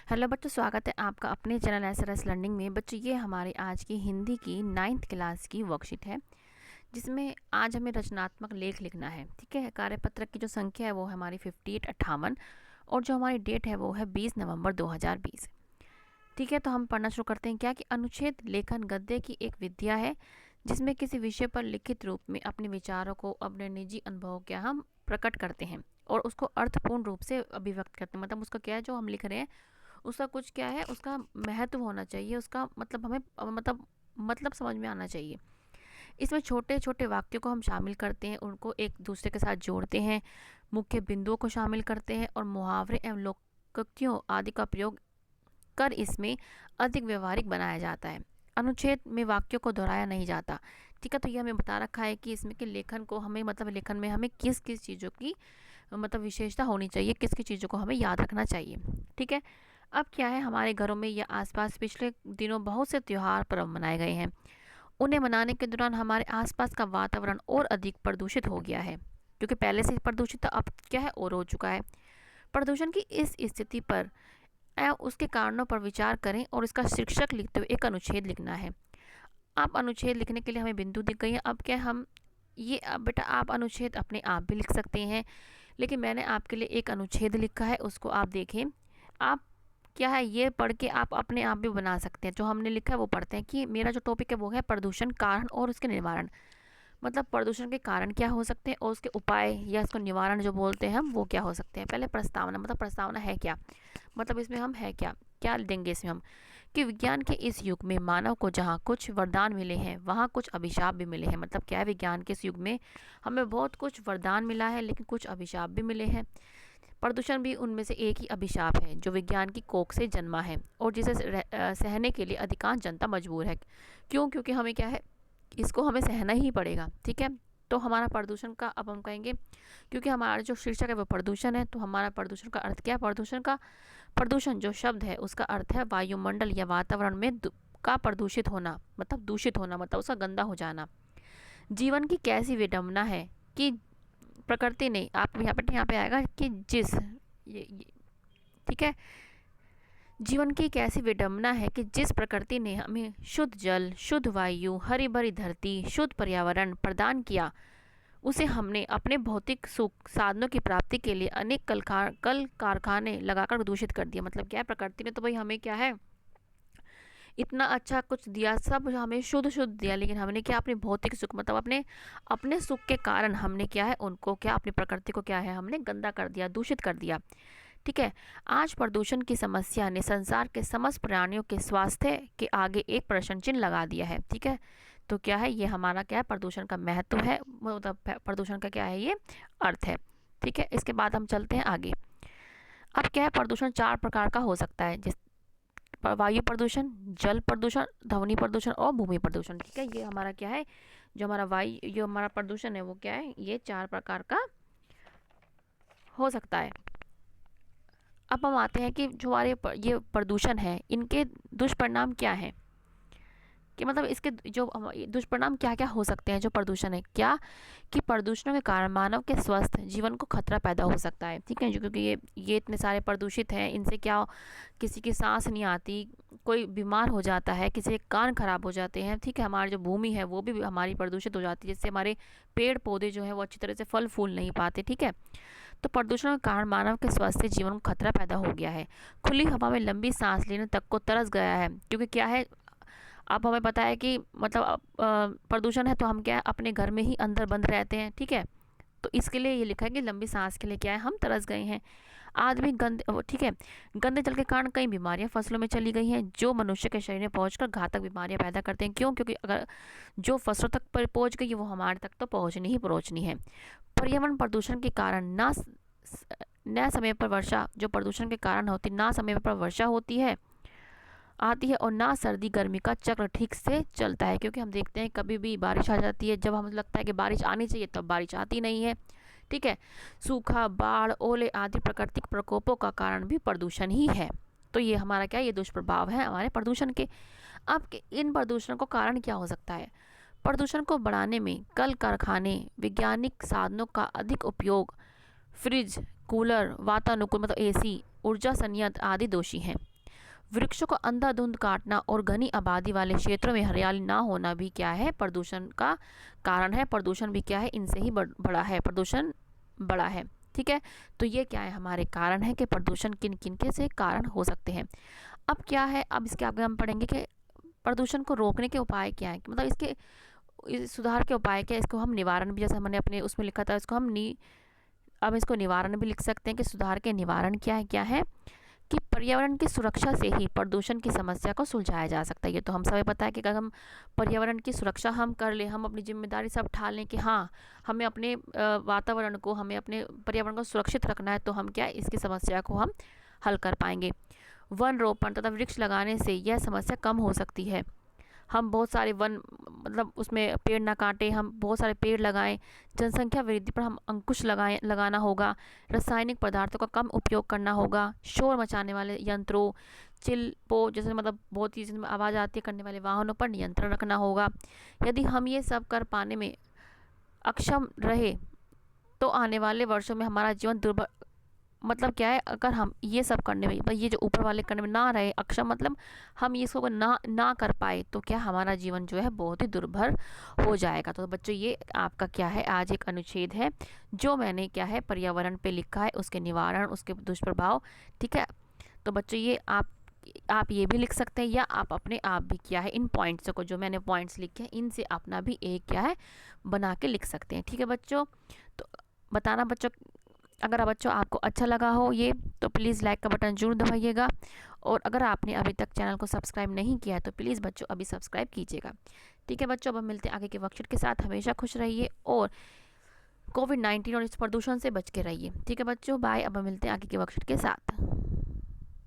Hello बच्चों, स्वागत है आपका अपने चैनल एसआरएस लर्निंग में। बच्चों, ये हमारी आज की हिंदी की 9th क्लास की वर्कशीट है, जिसमें आज हमें रचनात्मक लेख लिखना है। ठीक है, कार्यपत्रक की जो संख्या है वो है हमारी 5858 और जो हमारी डेट है वो है 20 नवंबर 2020। ठीक है, तो हम पढ़ना शुरू करते हैं। क्या कि अनुच्छेद लेखन गद्य की एक विद्या है जिसमें किसी विषय पर लिखित रूप में अपने विचारों को, अपने निजी अनुभवों क्या हम प्रकट करते हैं और उसको अर्थपूर्ण रूप से अभिव्यक्त करते हैं। मतलब उसका क्या है जो हम लिख रहे हैं, उसका कुछ क्या है, उसका महत्व होना चाहिए, उसका मतलब हमें मतलब समझ में आना चाहिए। इसमें छोटे छोटे वाक्यों को हम शामिल करते हैं, उनको एक दूसरे के साथ जोड़ते हैं, मुख्य बिंदुओं को शामिल करते हैं और मुहावरे एवं लोकोक्तियों आदि का प्रयोग कर इसमें अधिक व्यवहारिक बनाया जाता है। अनुच्छेद में वाक्यों को दोहराया नहीं जाता। ठीक है, तो ये हमें बता रखा है कि इसमें के लेखन को हमें लेखन में हमें किस किस चीज़ों की विशेषता होनी चाहिए, किस किस चीज़ों को हमें याद रखना चाहिए। ठीक है, अब क्या है, हमारे घरों में या आसपास पिछले दिनों बहुत से त्योहार पर्व मनाए गए हैं। उन्हें मनाने के दौरान हमारे आसपास का वातावरण और अधिक प्रदूषित हो गया है, क्योंकि पहले से प्रदूषित था, अब क्या है और हो चुका है। प्रदूषण की इस स्थिति पर उसके कारणों पर विचार करें और इसका शीर्षक लिखते हुए एक अनुच्छेद लिखना है। आप अनुच्छेद लिखने के लिए हमें बिंदु दिख गई है। अब क्या हम ये, अब बेटा आप अनुच्छेद अपने आप भी लिख सकते हैं, लेकिन मैंने आपके लिए एक अनुच्छेद लिखा है, उसको आप देखें। आप क्या है, ये पढ़ के आप अपने आप भी बना सकते हैं। जो हमने लिखा है वो पढ़ते हैं कि मेरा जो टॉपिक है वो है प्रदूषण, कारण और उसके निवारण। मतलब प्रदूषण के कारण क्या हो सकते हैं और उसके उपाय या इसको निवारण जो बोलते हैं हम, वो क्या हो सकते हैं। पहले प्रस्तावना, मतलब प्रस्तावना है क्या, मतलब इसमें हम है क्या क्या देंगे इसमें हम, कि विज्ञान के इस युग में मानव को जहाँ कुछ वरदान मिले हैं वहाँ कुछ अभिशाप भी मिले हैं। मतलब क्या है, विज्ञान के इस युग में हमें बहुत कुछ वरदान मिला है, लेकिन कुछ अभिशाप भी मिले हैं। प्रदूषण भी उनमें से एक ही अभिशाप है जो विज्ञान की कोख से जन्मा है और जिसे सहने के लिए अधिकांश जनता मजबूर है। क्यों? क्योंकि हमें क्या है, इसको हमें सहना ही पड़ेगा। ठीक है, तो हमारा प्रदूषण का, अब हम कहेंगे क्योंकि हमारा जो शीर्षक है वो प्रदूषण है, तो हमारा प्रदूषण का अर्थ क्या है। प्रदूषण जो शब्द है उसका अर्थ है वायुमंडल या वातावरण में का प्रदूषित होना, मतलब दूषित होना, मतलब उसका गंदा हो जाना। जीवन की कैसी विडंबना है कि प्रकृति ने, आप यहाँ पे आएगा कि ये ठीक है, जीवन की एक ऐसी विडंबना है कि जिस प्रकृति ने हमें शुद्ध जल, शुद्ध वायु, हरी भरी धरती, शुद्ध पर्यावरण प्रदान किया, उसे हमने अपने भौतिक सुख साधनों की प्राप्ति के लिए अनेक कल कारखाने लगाकर दूषित कर दिया। मतलब क्या है, प्रकृति ने तो भाई हमें क्या है, इतना अच्छा कुछ दिया, सब हमें शुद्ध शुद्ध दिया, लेकिन हमने क्या, अपने भौतिक सुख, मतलब अपने अपने सुख के कारण हमने क्या है, उनको क्या, अपनी प्रकृति को क्या है, हमने गंदा कर दिया, दूषित कर दिया। ठीक है, आज प्रदूषण की समस्या ने संसार के समस्त प्राणियों के स्वास्थ्य के आगे एक प्रश्न चिन्ह लगा दिया है। ठीक है, तो क्या है, ये हमारा क्या है, प्रदूषण का महत्व है, मतलब प्रदूषण का क्या है, ये अर्थ है। ठीक है, इसके बाद हम चलते हैं आगे। अब क्या है, प्रदूषण 4 प्रकार का हो सकता है, जिस वायु प्रदूषण, जल प्रदूषण, ध्वनि प्रदूषण और भूमि प्रदूषण। ठीक है, ये हमारा क्या है, जो हमारा प्रदूषण है वो क्या है, ये 4 प्रकार का हो सकता है। अब हम आते हैं कि जो हमारे ये प्रदूषण है, इनके दुष्परिणाम क्या हैं, कि मतलब इसके जो दुष्परिणाम क्या क्या हो सकते हैं जो प्रदूषण है। क्या कि प्रदूषणों के कारण मानव के स्वस्थ जीवन को खतरा पैदा हो सकता है। ठीक है, क्योंकि ये इतने सारे प्रदूषित हैं, इनसे क्या, किसी की सांस नहीं आती, कोई बीमार हो जाता है, किसी के कान खराब हो जाते हैं। ठीक है, हमारी जो भूमि है वो भी हमारी प्रदूषित हो जाती है, जिससे हमारे पेड़ पौधे जो है वो अच्छी तरह से फल फूल नहीं पाते। ठीक है, तो प्रदूषण के कारण मानव के स्वास्थ्य जीवन को खतरा पैदा हो गया है। खुली हवा में लंबी सांस लेने तक को तरस गया है, क्योंकि क्या है, अब हमें पता है कि मतलब प्रदूषण है तो हम क्या है, अपने घर में ही अंदर बंद रहते हैं। ठीक है, तो इसके लिए ये लिखा है कि लंबी सांस के लिए क्या है, हम तरस गए हैं। आदमी गंदे, ठीक है, गंदे जल के कारण कई बीमारियां फसलों में चली गई हैं, जो मनुष्य के शरीर में पहुंचकर घातक बीमारियां पैदा करते हैं। क्यों? क्योंकि अगर जो फसलों तक पहुंच गई वो हमारे तक तो पहुंचनी है। पर्यावरण प्रदूषण के कारण न समय पर वर्षा, जो प्रदूषण के कारण होती, ना समय पर वर्षा होती है आती है और ना सर्दी गर्मी का चक्र ठीक से चलता है। क्योंकि हम देखते हैं कभी भी बारिश आ जाती है, जब हमें लगता है कि बारिश आनी चाहिए तब बारिश आती नहीं है। ठीक है, सूखा, बाढ़, ओले आदि प्राकृतिक प्रकोपों का कारण भी प्रदूषण ही है। तो ये हमारा क्या, ये दुष्प्रभाव है हमारे प्रदूषण के। अब इन प्रदूषण को कारण क्या हो सकता है। प्रदूषण को बढ़ाने में कल कारखाने, वैज्ञानिक साधनों का अधिक उपयोग, फ्रिज, कूलर, वातानुकूल मतलब एसी, ऊर्जा संयंत्र आदि दोषी हैं। वृक्षों को अंधाधुंध काटना और घनी आबादी वाले क्षेत्रों में हरियाली ना होना भी क्या है, प्रदूषण का कारण है। प्रदूषण भी क्या है, इनसे ही बड़ा है, प्रदूषण बड़ा है। ठीक है, तो ये क्या है, हमारे कारण है कि प्रदूषण किन किन के से कारण हो सकते हैं। अब क्या है, अब इसके आगे हम पढ़ेंगे कि प्रदूषण को रोकने के उपाय क्या है, मतलब इसके सुधार के उपाय क्या है। इसको हम निवारण भी, जैसे हमने अपने उसमें लिखा था, इसको हम अब इसको निवारण भी लिख सकते हैं कि सुधार के निवारण क्या है कि पर्यावरण की सुरक्षा से ही प्रदूषण की समस्या को सुलझाया जा सकता है। ये तो हम सभी पता है कि अगर हम पर्यावरण की सुरक्षा हम कर ले, हम अपनी जिम्मेदारी सब ठान लें कि हाँ हमें अपने वातावरण को, हमें अपने पर्यावरण को सुरक्षित रखना है, तो हम क्या इसकी समस्या को हम हल कर पाएंगे। वन रोपण तथा वृक्ष लगाने से यह समस्या कम हो सकती है। हम बहुत सारे वन, मतलब उसमें पेड़ ना काटें, हम बहुत सारे पेड़ लगाएं। जनसंख्या वृद्धि पर हम अंकुश लगाना होगा। रासायनिक पदार्थों का कम उपयोग करना होगा। शोर मचाने वाले यंत्रों, चिल्पों जैसे मतलब बहुत ही जिसमें आवाज़ आती है करने वाले वाहनों पर नियंत्रण रखना होगा। यदि हम ये सब कर पाने में अक्षम रहे तो आने वाले वर्षों में हमारा जीवन दुर्भर, मतलब क्या है, अगर हम ये सब करने में, ये जो ऊपर वाले करने में ना रहे अक्षम, मतलब हम ये इसको ना कर पाए, तो क्या हमारा जीवन जो है बहुत ही दुर्भर हो जाएगा। तो बच्चों ये आपका क्या है आज एक अनुच्छेद है जो मैंने क्या है पर्यावरण पे लिखा है, उसके निवारण, उसके दुष्प्रभाव। ठीक है, तो बच्चों ये आप ये भी लिख सकते हैं, या आप अपने आप भी क्या है इन पॉइंट्स को, जो मैंने पॉइंट्स लिखे हैं, इनसे अपना भी एक क्या है बना के लिख सकते हैं। ठीक है बच्चों, तो बताना बच्चों, अगर बच्चों आपको अच्छा लगा हो ये, तो प्लीज़ लाइक का बटन जरूर दबाइएगा। और अगर आपने अभी तक चैनल को सब्सक्राइब नहीं किया है तो प्लीज़ बच्चों अभी सब्सक्राइब कीजिएगा। ठीक है बच्चों, अब हम मिलते हैं आगे के वर्कशीट के साथ। हमेशा खुश रहिए और कोविड-19 और इस प्रदूषण से बच के रहिए। ठीक है बच्चों, बाय। अब हम मिलते हैं आगे के वर्कशीट के साथ।